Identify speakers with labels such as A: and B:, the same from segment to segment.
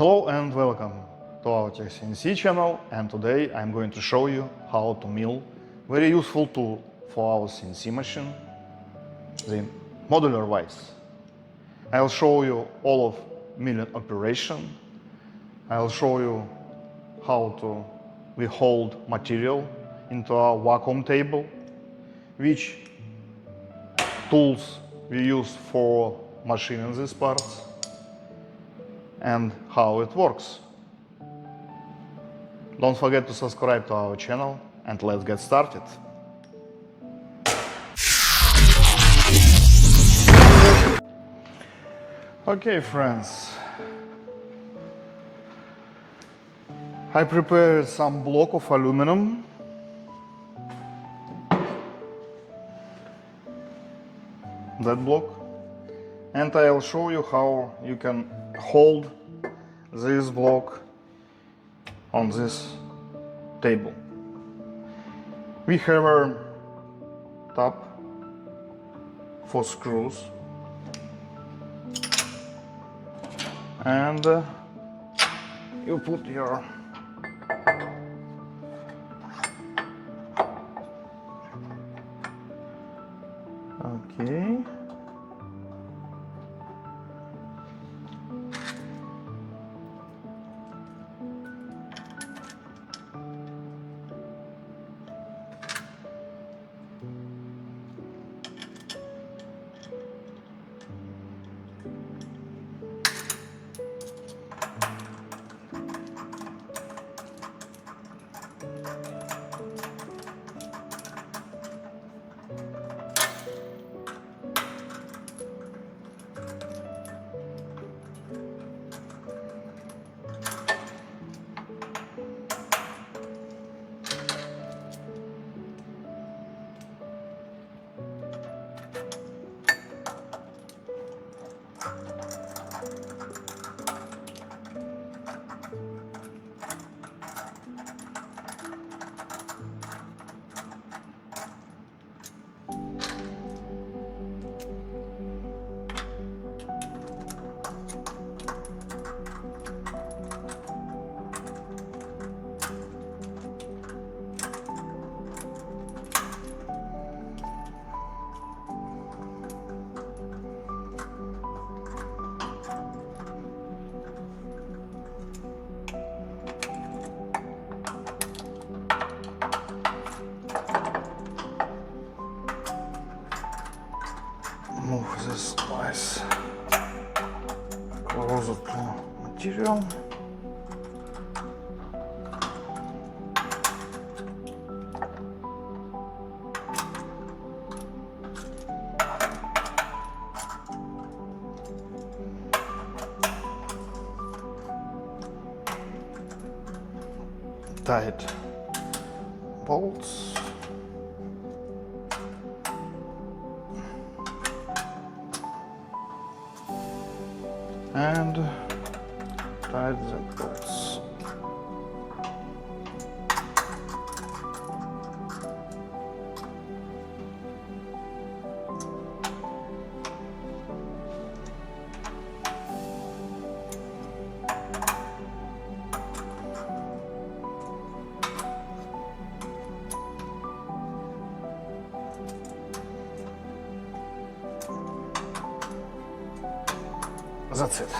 A: Hello and welcome to our Tech-CNC channel, and today I'm going to show you how to mill very useful tool for our CNC machine, the modular vise. I'll show you all of milling operation. I'll show you how we hold material into our vacuum table, which tools we use for machining these parts, and how it works. Don't forget to subscribe to our channel, and let's get started. Okay, friends, I prepared some block of aluminum. That block. And I'll show you how you can hold this block on this table. We have a tab for screws, and you put your okay. Move this slice closer to material. Tight bolts. And tight the bolts. That's it.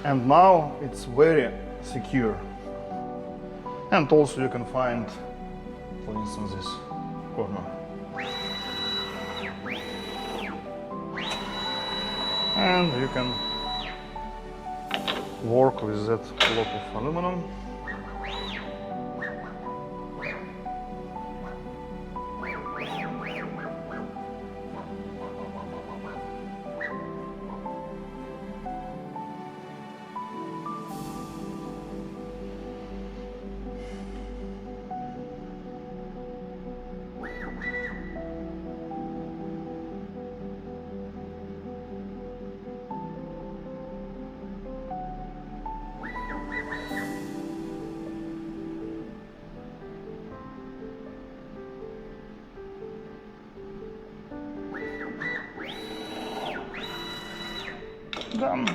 A: And now it's very secure. And also you can find, for instance, this corner. And you can work with that block of aluminum. done.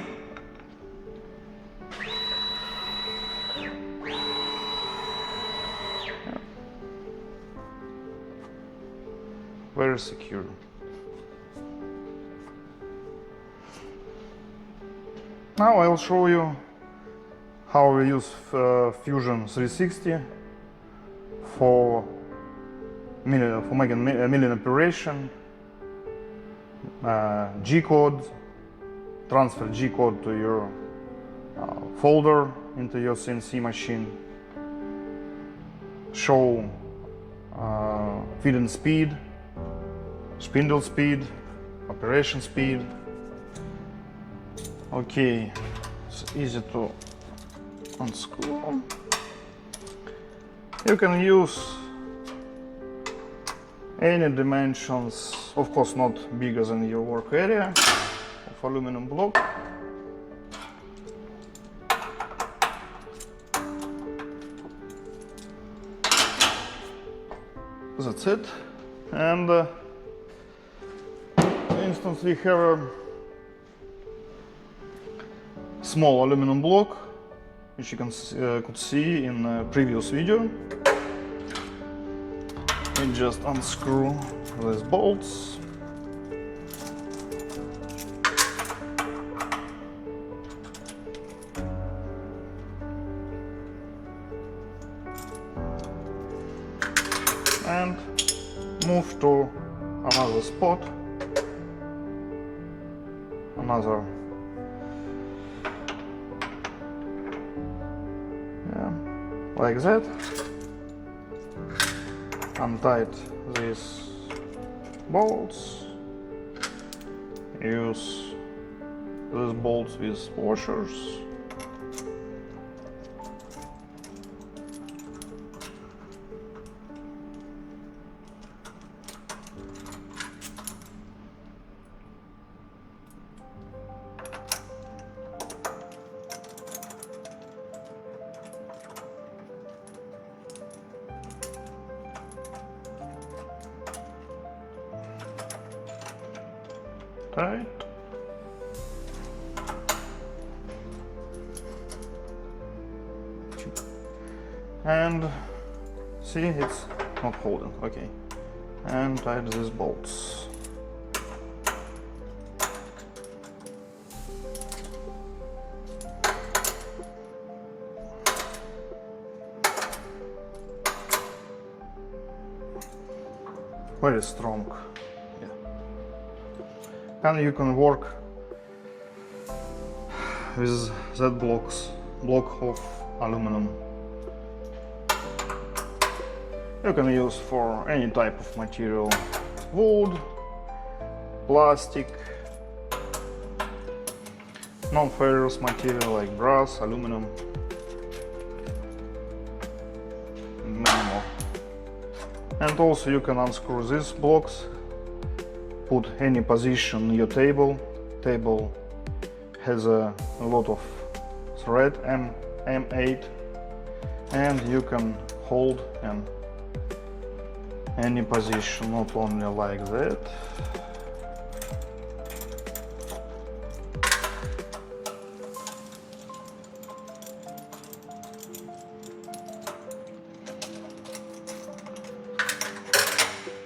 A: very secure. Now I'll show you how we use Fusion 360 for making milling operation, G-code, transfer G-code to your folder into your CNC machine, show feeding speed, spindle speed, operation speed. Okay, it's easy to unscrew. You can use any dimensions, of course not bigger than your work area, of aluminum block. That's it. And for instance, we have a small aluminum block, which you could see in a previous video. We just unscrew these bolts. And move to another spot, another, like that. Untied these bolts, use these bolts with washers. Tight. And see, it's not holding. Okay. And tight these bolts. Very strong. And you can work with that block of aluminum. You can use for any type of material: wood, plastic, non-ferrous material like brass, aluminum, and many more. And also you can unscrew these blocks, put any position in your table. Table has a lot of thread, M8, and you can hold in any position, not only like that.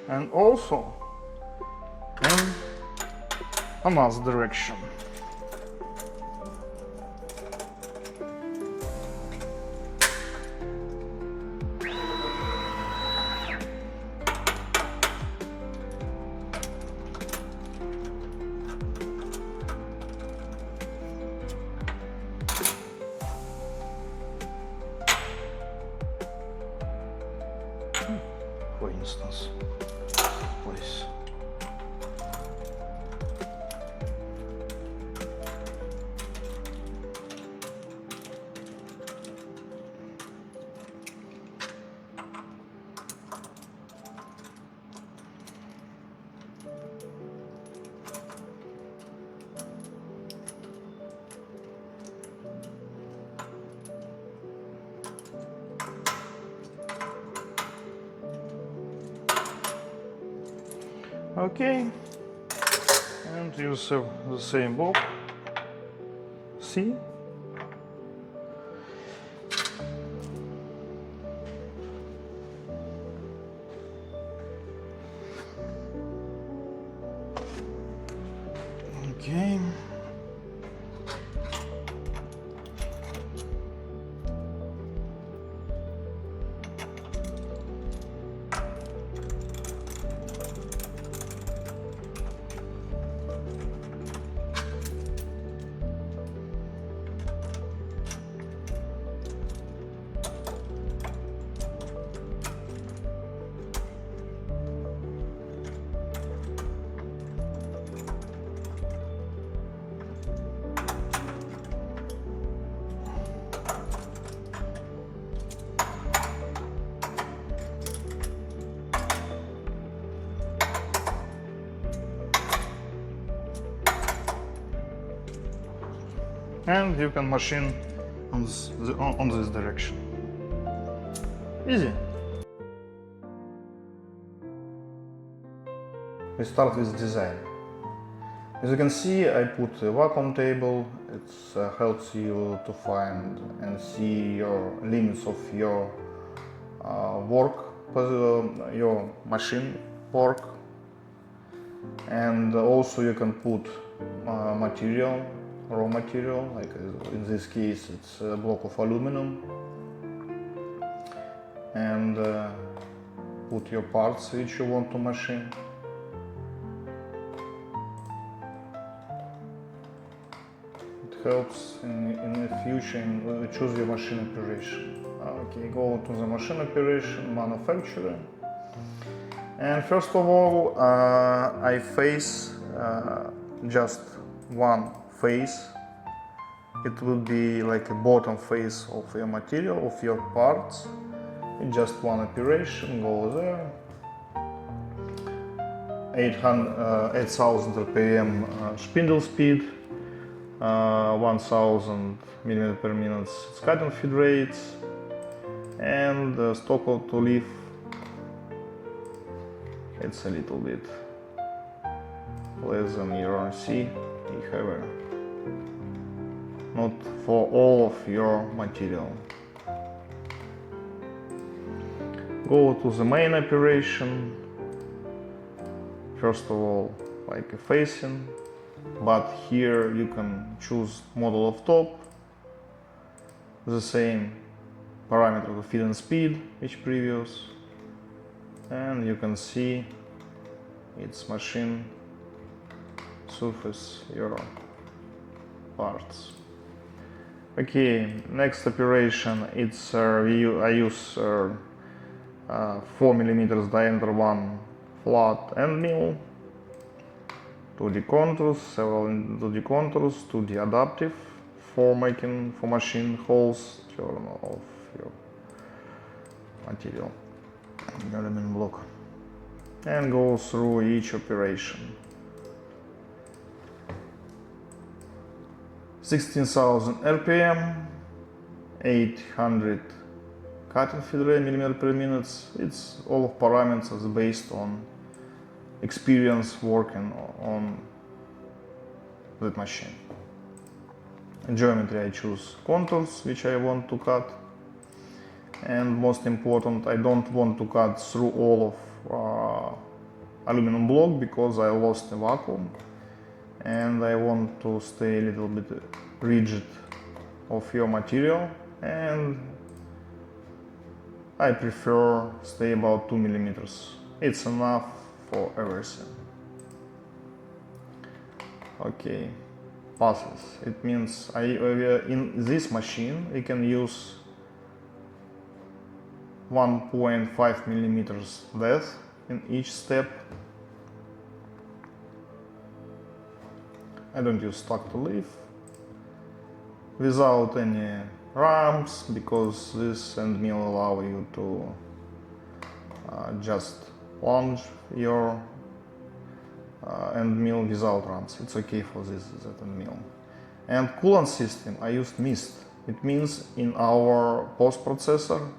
A: And also in another direction. For instance, please. Okay, and use the same block. See? and you can machine on this direction. Easy. We start with design. As you can see, I put a vacuum table. It helps you to find and see your limits of your work, your machine work, and also you can put material, raw material, like in this case it's a block of aluminum, and put your parts which you want to machine. It helps in the future choose your machine operation. Okay, go to the machine operation, manufacturer, and first of all I face just one face. It will be like a bottom face of your material, of your parts. In just one operation, go there. 8000 RPM spindle speed, 1000 millimeter per minute cutting feed rates, and stock to leaf. It's a little bit less than your C. However, not for all of your material. Go to the main operation. First of all, like a facing, but here you can choose model of top, the same parameter of feed and speed which previous, and you can see its machine surface your parts. Okay, next operation, it's I use 4 millimeters diameter one flat end mill, 2D contours, several 2D contours, 2D adaptive for machine holes turn of your material, aluminum block, and go through each operation. 16,000 RPM, 800 cutting feed rate millimeter per minute. It's all of parameters based on experience working on that machine. In geometry I choose contours which I want to cut, and most important, I don't want to cut through all of aluminum block because I lost the vacuum, and I want to stay a little bit rigid of your material, and I prefer stay about 2 millimeters. It's enough for everything. Okay, passes. It means in this machine we can use 1.5 millimeters depth in each step. I don't use stock to leaf without any ramps, because this end mill allow you to just plunge your end mill without ramps. It's okay for that end mill. And coolant system, I used mist. It means in our post processor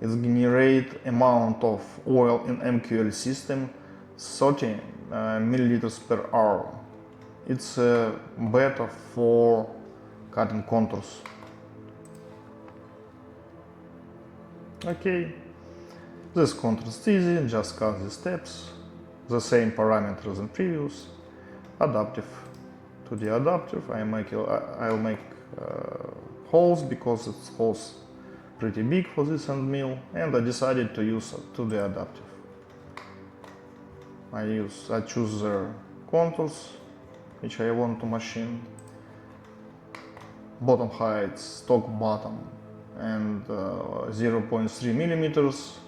A: it generate amount of oil in MQL system 30 milliliters per hour. It's better for cutting contours. Okay, this contour is easy, just cut the steps, the same parameters as previous. Adaptive. To the adaptive, I'll make holes because it's holes pretty big for this end mill, and I decided to use to the adaptive. I choose the contours which I want to machine, bottom height, stock bottom, and 0.3 millimeters.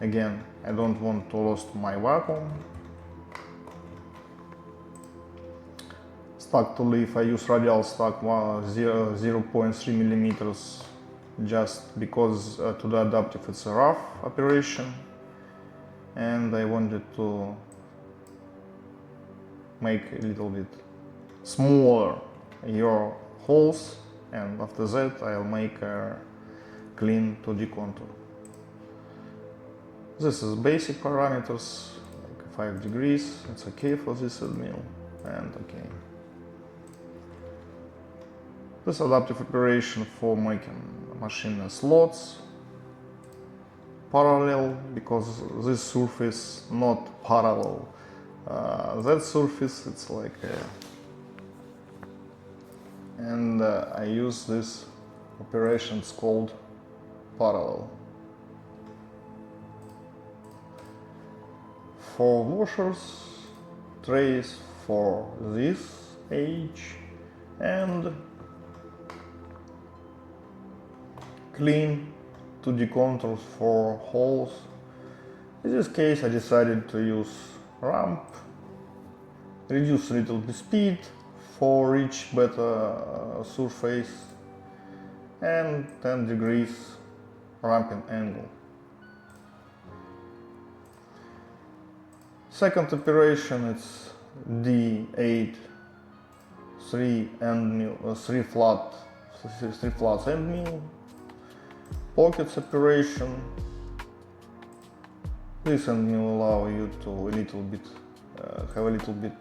A: Again, I don't want to lose my vacuum. Stack to leaf, I use radial stack 0.3 millimeters, just because to the adaptive it's a rough operation, and I wanted to make a little bit smaller your holes, and after that I'll make a clean 2D contour. This is basic parameters, like 5 degrees, it's okay for this mill, and okay. This adaptive operation for making machine slots parallel, because this surface not parallel. That surface, it's like and I use this operations called parallel. For washers, trays for this edge, and clean 2D contours for holes. In this case I decided to use ramp, reduce a little bit speed for reach better surface, and 10 degrees ramping angle. Second operation, it's D8 3 end mill, 3 flats end mill. Pockets operation. This end will allow you to have a little bit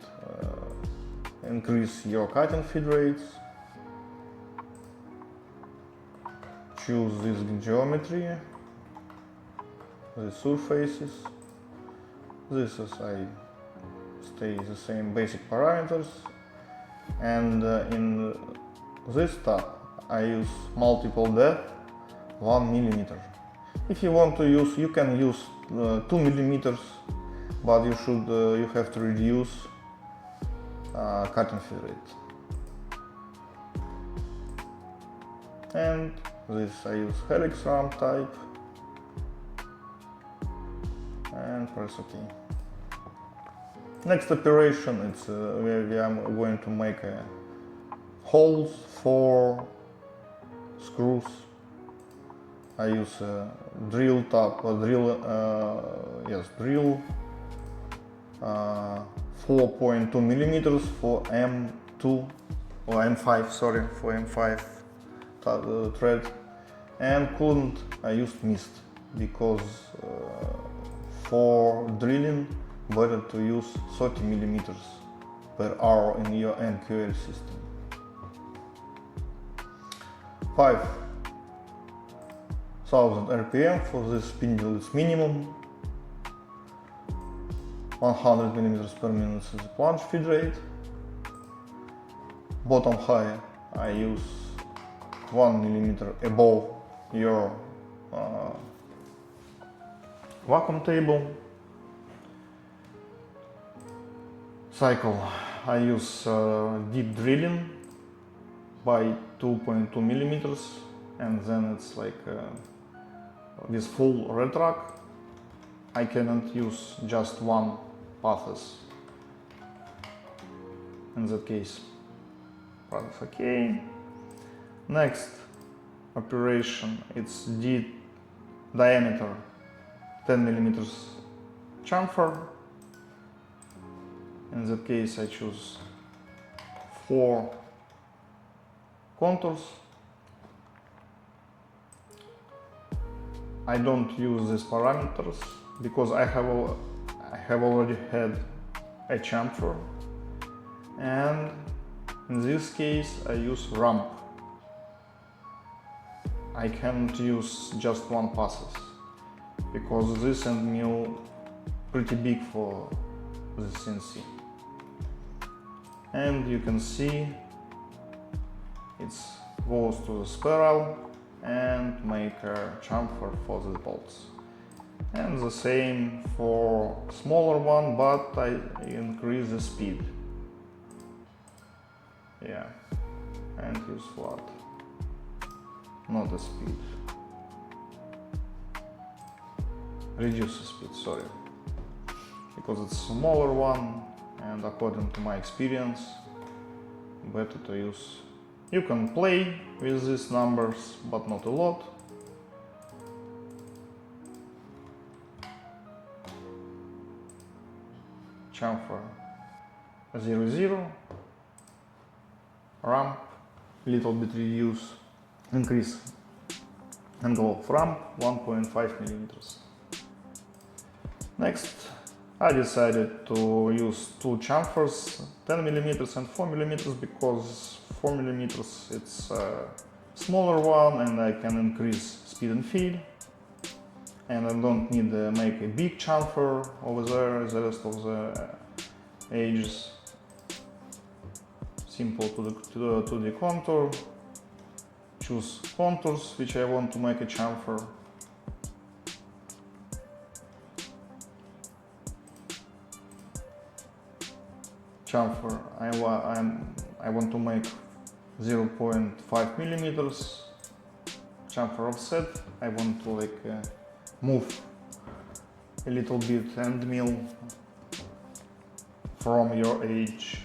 A: increase your cutting feed rates. Choose this geometry, the surfaces. This is I stay the same basic parameters, and in this tab I use multiple depth 1 millimeter. If you want to use, you can use 2 millimeters, but you have to reduce cutting feed rate. And this I use helix ramp type, and press OK. Next operation, it's where I'm going to make holes for screws. I use a drill 4.2 millimeters for M2 or M5, sorry, for M5 thread, and coolant I used mist, because for drilling better to use 30 millimeters per hour in your MQL system. 5,000 RPM for this spindle is minimum. 100 millimeters per minute is the plunge feed rate. Bottom high I use 1 millimeter above your vacuum table. Cycle I use deep drilling by 2.2 millimeters, and then it's like with full retrack. I cannot use just one paths. In that case, that's okay. Next operation, it's diameter 10 millimeters chamfer. In that case, I choose 4 contours. I don't use these parameters because I have already had a chamfer, and in this case I use ramp. I can't use just one passes because this end mill pretty big for the CNC. And you can see it goes to the spiral and make a chamfer for the bolts. And the same for smaller one, but I increase the speed. Yeah, and use flat, not the speed. Reduce the speed, sorry, because it's smaller one, and according to my experience, better to use. You can play with these numbers, but not a lot. Chamfer 0, 0, ramp little bit increase angle of ramp 1.5 millimeters. Next, I decided to use two chamfers, 10 millimeters and 4 millimeters, because 4 millimeters it's a smaller one and I can increase speed and feed. And I don't need to make a big chamfer over there, the rest of the edges. Simple to the contour. Choose contours which I want to make a chamfer. Chamfer I want to make 0.5 millimeters. Chamfer offset I want to move a little bit and mill from your edge,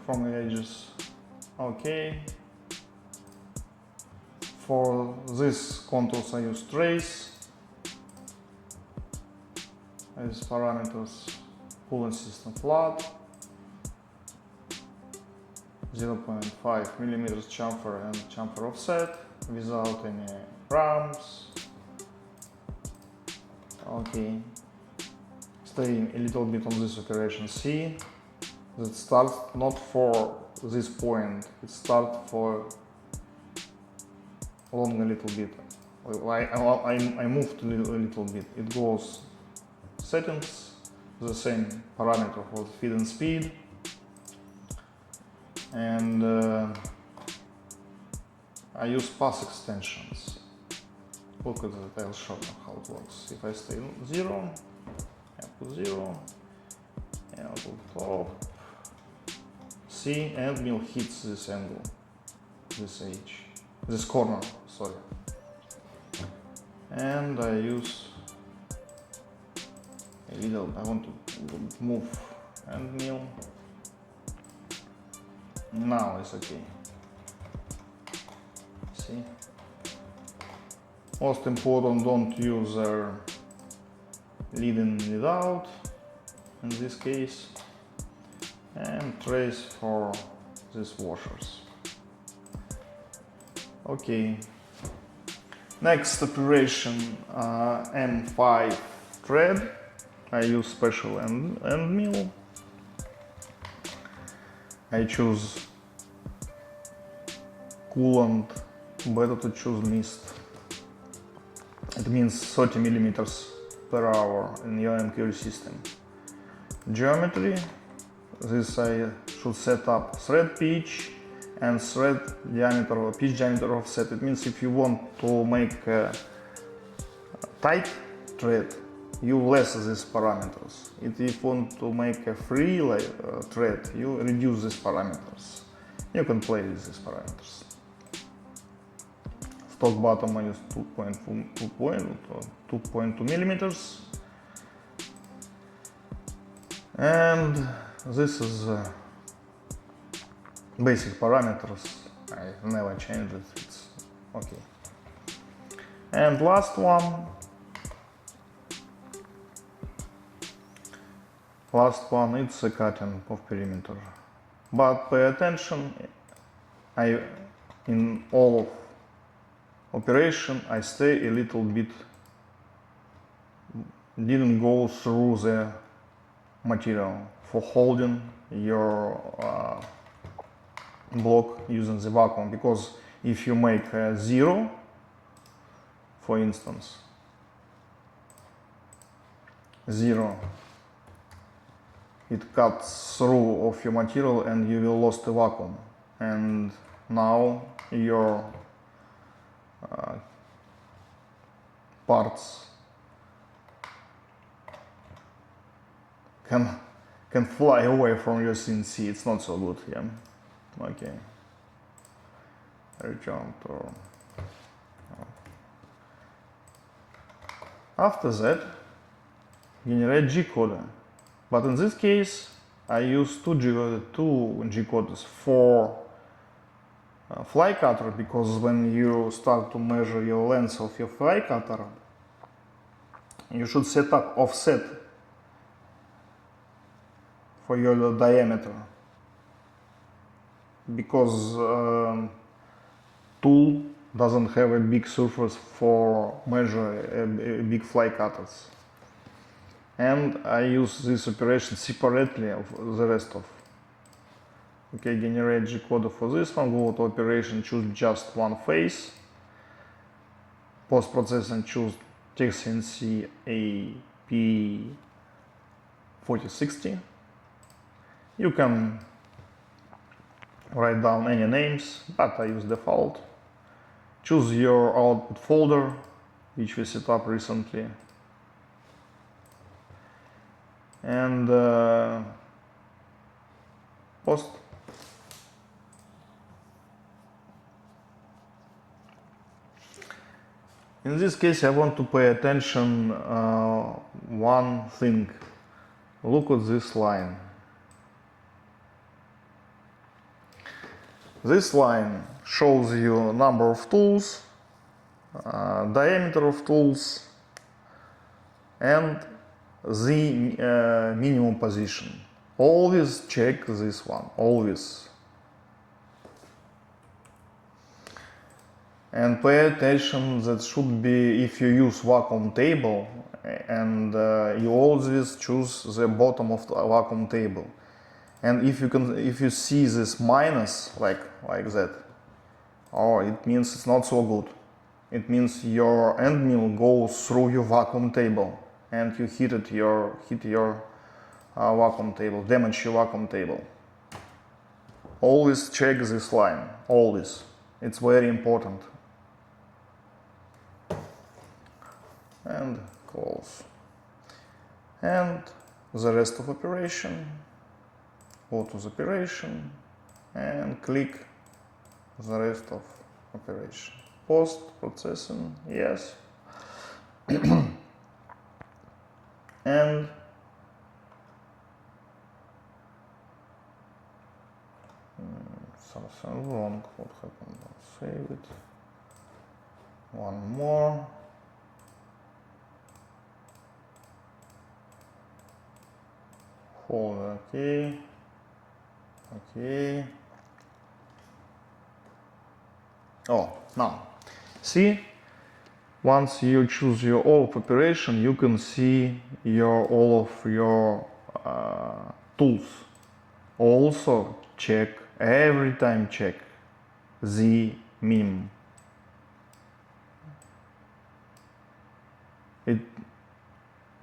A: from the edges. Okay. For these contours I use trace as parameters, coolant system flat, 0.5 millimeters chamfer and chamfer offset without any ramps. Okay. Staying a little bit on this operation, see that starts not for this point, it starts for long a little bit. I moved a little bit. It goes settings, the same parameter for the feed and speed, and I use path extensions. Look at that, I'll show you how it works. If I stay 0, I put 0, and I put top, see, and mill hits this angle, this edge, this corner, sorry. And I use a little, I want to move and mill. Now it's okay. See? Most important, don't use lead in, lead out in this case, and trace for these washers. Okay. Next operation, M5 thread. I use special end mill. I choose coolant, better to choose mist. It means 30 millimeters per hour in your MQL system. Geometry, this I should set up thread pitch and thread diameter or pitch diameter offset. It means if you want to make a tight thread, you less these parameters. If you want to make a free thread, you reduce these parameters. You can play with these parameters. Stock bottom I use 2.2 millimeters. And this is basic parameters. I never change it. It's okay. And last one. It's a cutting of perimeter. But pay attention. In all operation I stay a little bit. Didn't go through the material for holding your block using the vacuum, because if you make a 0, for instance, 0, it cuts through of your material and you will lose the vacuum, and now your parts can fly away from your CNC. It's not so good, yeah. Okay. Return to. After that, generate G code. But in this case, I use two G codes for fly cutter, because when you start to measure your length of your fly cutter, you should set up offset for your diameter. because tool doesn't have a big surface for measure a big fly cutters. And I use this operation separately of the rest of. Okay, generate G-code for this one, go to operation, choose just one face. Post-processing, choose TechCNC AP4060. You can write down any names, but I use default. Choose your output folder, which we set up recently. And post. In this case, I want to pay attention one thing. Look at this line. This line shows you number of tools, diameter of tools, and the minimum position. Always check this one, always. And pay attention, that should be, if you use vacuum table, and you always choose the bottom of the vacuum table. And if you see this minus like that, oh, it means it's not so good. It means your end mill goes through your vacuum table, and you hit your vacuum table, damage your vacuum table. Always check this line, always. It's very important. And close. And the rest of operation, go to the operation and click the rest of operation. Post processing, yes. And something wrong. What happened? Save it. One more. Folder, okay. Okay. Oh, now, see, once you choose your all of operation, you can see all of your tools. Also check, every time check the minimum. It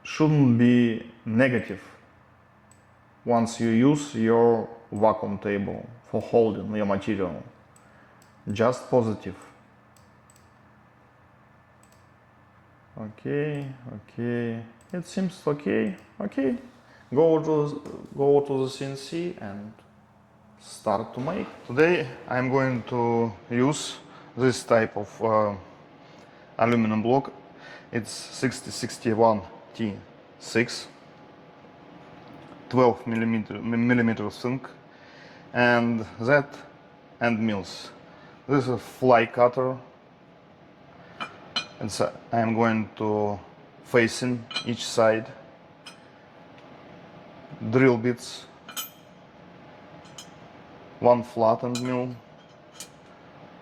A: shouldn't be negative once you use your vacuum table for holding your material. Just positive. Okay, okay. It seems okay. Okay. Go to the CNC and start to make. Today I'm going to use this type of aluminum block. It's 6061 T6, 12 millimeter think, and that end mills. This is a fly cutter, and so I am going to facing each side, drill bits, one flat end mill,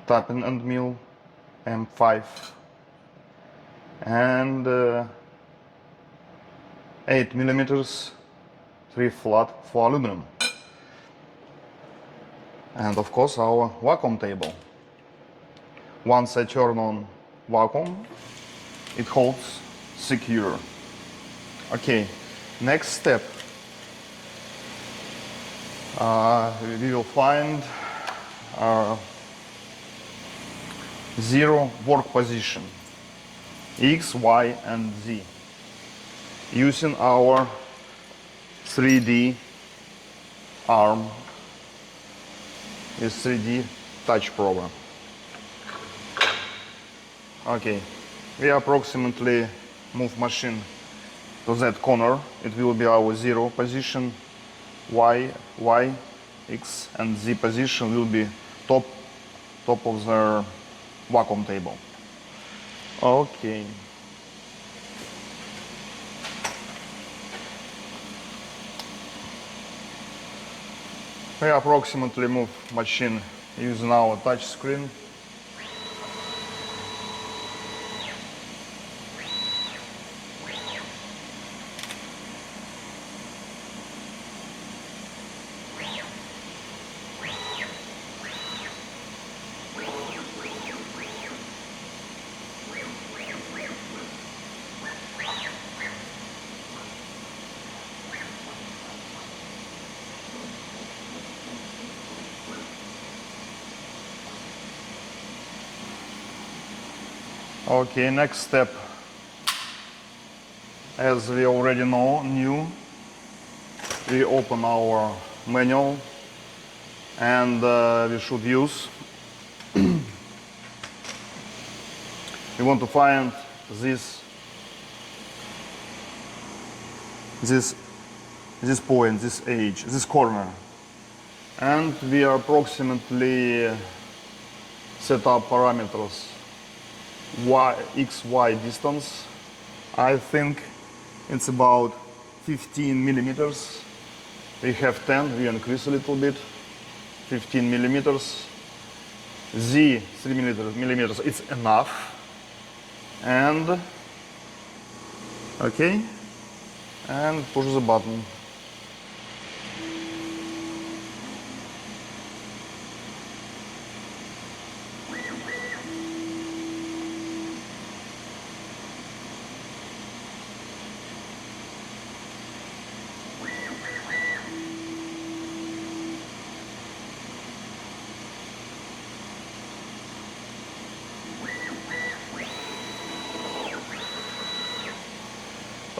A: tapping end mill, M5, and 8 millimeters, 3 flat for aluminum, and of course our vacuum table. Once I turn on vacuum, it holds secure. Okay, next step, we will find zero work position, X, Y, and Z, using our 3D arm, is 3D touch program. Okay, we approximately move machine to that corner. It will be our zero position. Y, X, and Z position will be top of the vacuum table. Okay. We approximately move machine using our touch screen. Okay, next step, as we already knew, we open our manual and we should use, we want to find this point, this edge, this corner, and we approximately set up parameters. X, Y distance. I think it's about 15 millimeters. We have 10, we increase a little bit. 15 millimeters. Z, 3 millimeters, it's enough. And, okay, and push the button.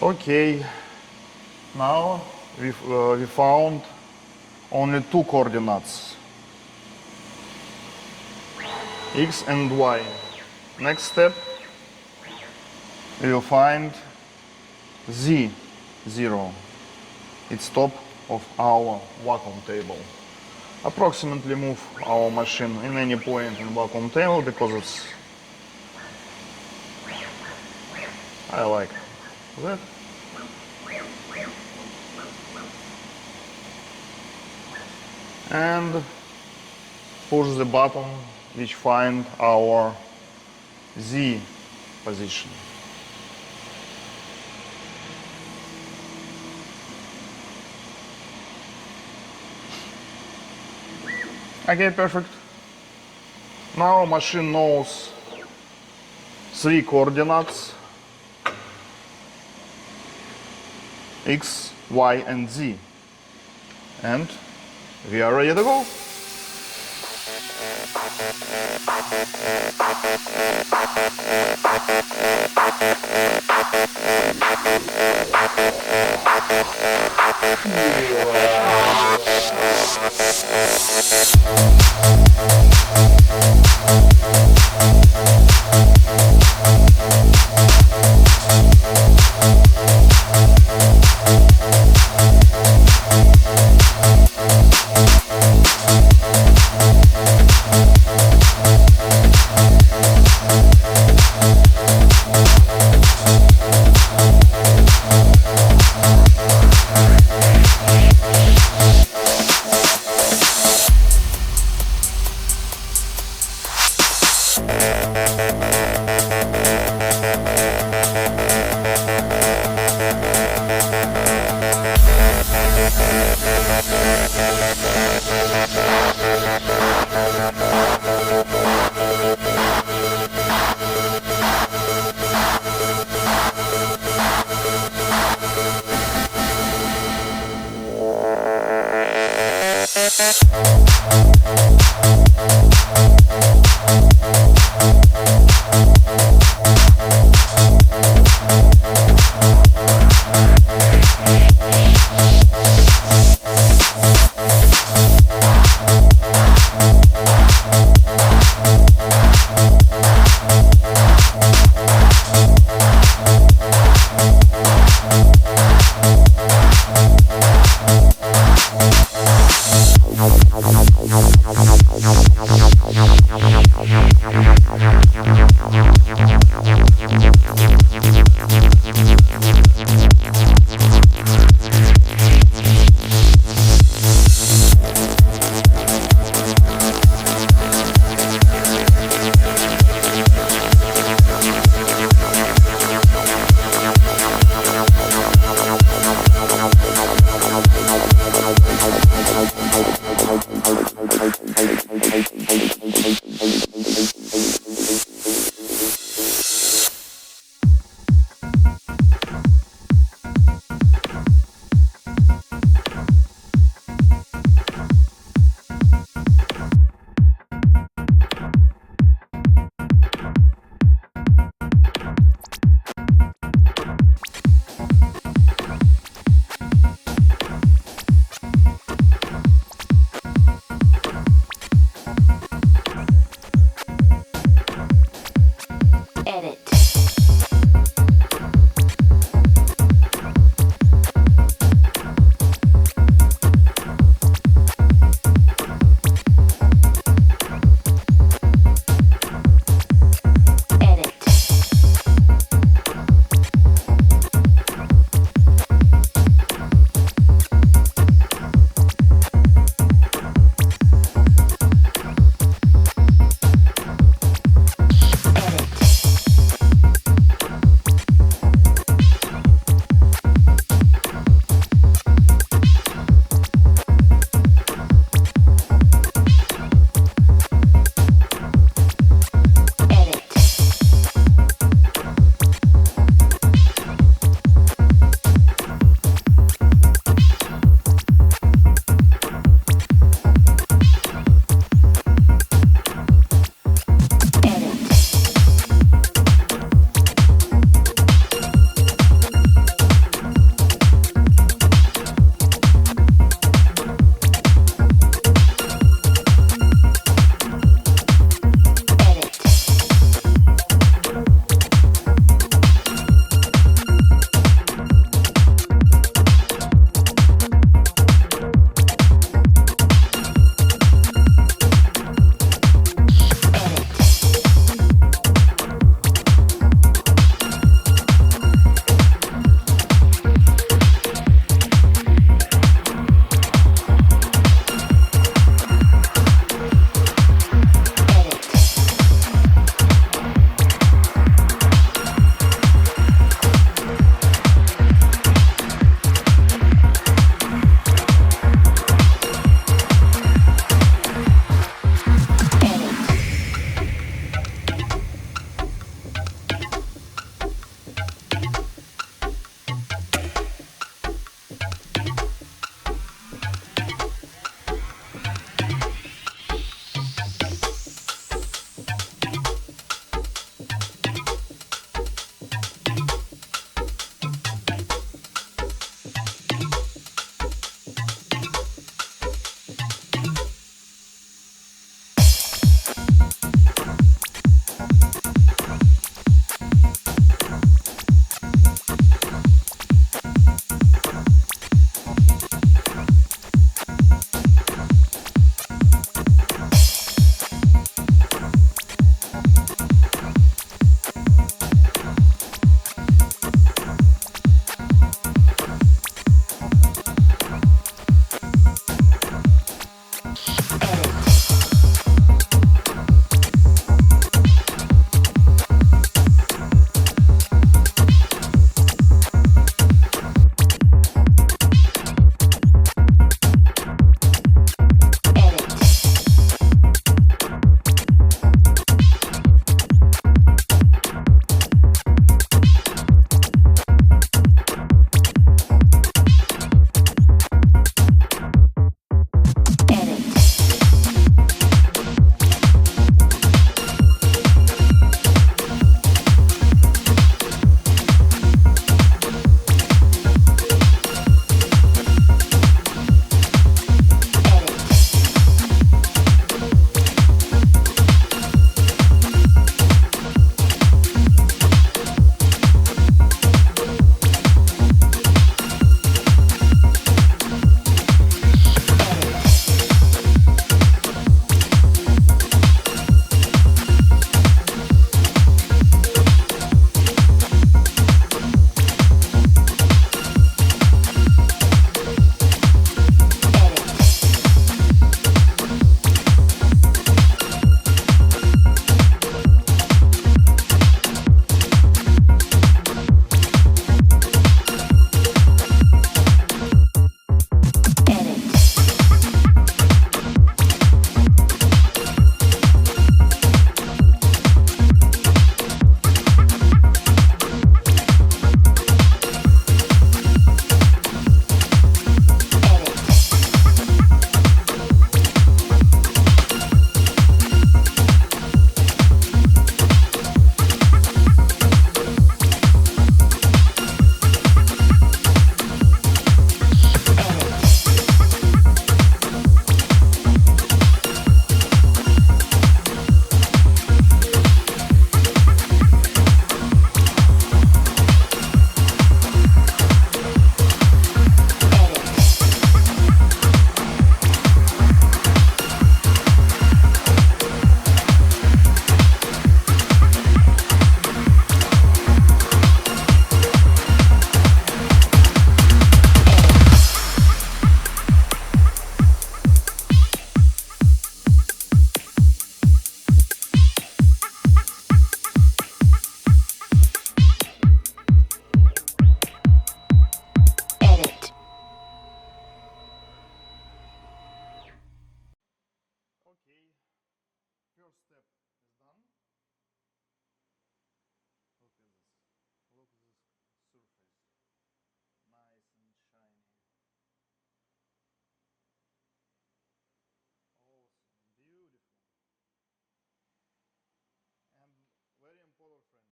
A: Okay, now we found only two coordinates, X and Y. Next step, we will find Z, 0. It's top of our vacuum table. Approximately move our machine in any point in vacuum table because it's, I like that. And push the button which find our Z position. Okay, perfect. Now machine knows three coordinates, X, Y, and Z. And we are ready to go.